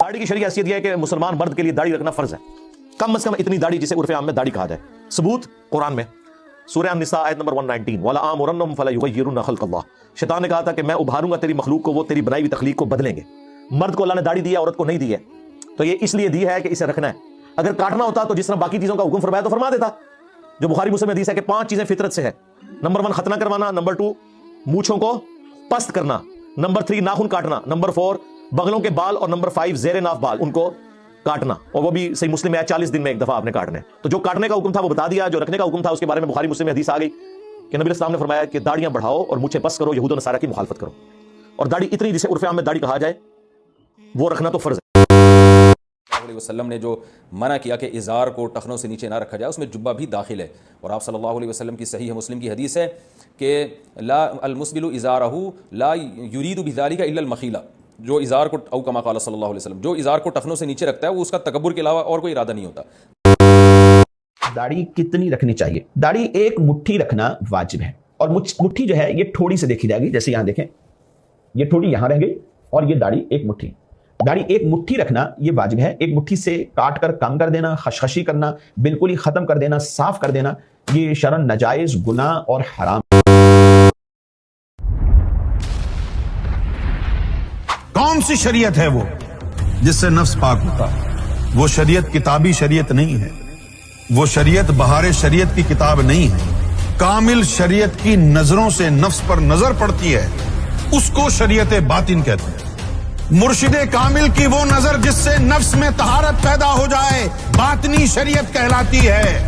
داڑھی کی شرعی حیثیت یہ ہے کہ مسلمان مرد کے لیے داڑھی رکھنا فرض ہے، کم از کم اتنی داڑھی جسے عرف عام میں داڑھی کہا جائے۔ ثبوت قرآن میں سورہ النساء آیت نمبر 119 وَلَآمُرَنَّهُمْ فَلَيُغَيِّرُنَّ خَلْقَ اللَّهِ، شیطان نے کہا تھا کہ میں ابھاروں گا تیری مخلوق کو، وہ تیری بنائی ہوئی تخلیق کو بدلیں گے۔ مرد کو اللہ نے داڑھی دی ہے، عورت کو نہیں دی ہے، تو یہ اس لیے دی ہے کہ اسے رکھنا ہے۔ اگر کاٹنا ہوتا تو جس طرح باقی چیزوں کا حکم فرمایا تو فرما دیتا، جو بخاری مسلم میں حدیث ہے کہ 5 چیزیں فطرت سے ہے۔ نمبر 1 ختنہ کروانا، نمبر 2 مونچھوں کو پست کرنا، نمبر 3 ناخن کاٹنا، نمبر 4 بغلوں کے بال، اور نمبر 5 زیر ناف بال ان کو کاٹنا، اور وہ بھی صحیح مسلم ہے 40 دن میں ایک دفعہ آپ نے کاٹنے۔ تو جو کاٹنے کا حکم تھا وہ بتا دیا، جو رکھنے کا حکم تھا اس کے بارے میں بخاری مسلم میں حدیث آ گئی کہ نبی السلام نے فرمایا کہ داڑیاں بڑھاؤ اور مونچھیں پست کرو، یہود و نصارہ کی مخالفت کرو، اور داڑھی اتنی جسے عرف عام میں داڑھی کہا جائے وہ رکھنا تو فرض ہے۔ علیہ وسلم نے جو منع کیا کہ ازار کو ٹخنوں سے نیچے نہ رکھا جائے، اس میں جبہ بھی داخل ہے، اور آپ صلی اللہ علیہ وسلم کی صحیح مسلم کی حدیث ہے کہ لا المسبل ازارہ لا یرید بذلک الا المخیلہ، جو ازار کو او کما قال صلی اللہ علیہ وسلم، جو ازار کو ٹخنوں سے نیچے رکھتا ہے وہ اس کا تکبر کے علاوہ اور کوئی ارادہ نہیں ہوتا۔ داڑھی کتنی رکھنی چاہیے؟ داڑھی ایک مٹھی رکھنا واجب ہے، اور مٹھی جو ہے یہ تھوڑی سے دیکھی جائے گی، جیسے یہاں دیکھیں یہ تھوڑی یہاں رہ گئی اور یہ داڑھی ایک مٹھی۔ داڑھی ایک مٹھی رکھنا یہ واجب ہے، ایک مٹھی سے کاٹ کر کم کر دینا، خشخشی کرنا، بالکل ہی ختم کر دینا، صاف کر دینا، یہ شرعاً ناجائز، گناہ اور حرام۔ کون سی شریعت ہے وہ جس سے نفس پاک ہوتا ہے؟ وہ شریعت کتابی شریعت نہیں ہے، وہ شریعت بہار شریعت کی کتاب نہیں ہے۔ کامل شریعت کی نظروں سے نفس پر نظر پڑتی ہے، اس کو شریعت باطن کہتے ہیں۔ مرشد کامل کی وہ نظر جس سے نفس میں طہارت پیدا ہو جائے باطنی شریعت کہلاتی ہے۔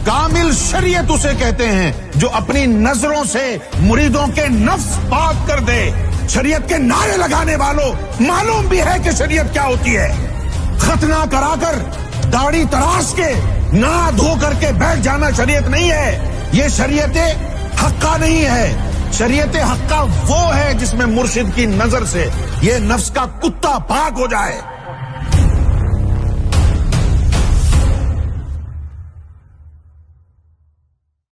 کامل شریعت اسے کہتے ہیں جو اپنی نظروں سے مریدوں کے نفس پاک کر دے۔ شریعت کے نعرے لگانے والوں معلوم بھی ہے کہ شریعت کیا ہوتی ہے۔ ختنہ کرا کر داڑھی تراش کے نہا دھو کر کے بیٹھ جانا شریعت نہیں ہے، یہ شریعت حقہ نہیں ہے۔ شریعت حقہ وہ ہے جس میں مرشد کی نظر سے یہ نفس کا کتا پاک ہو جائے۔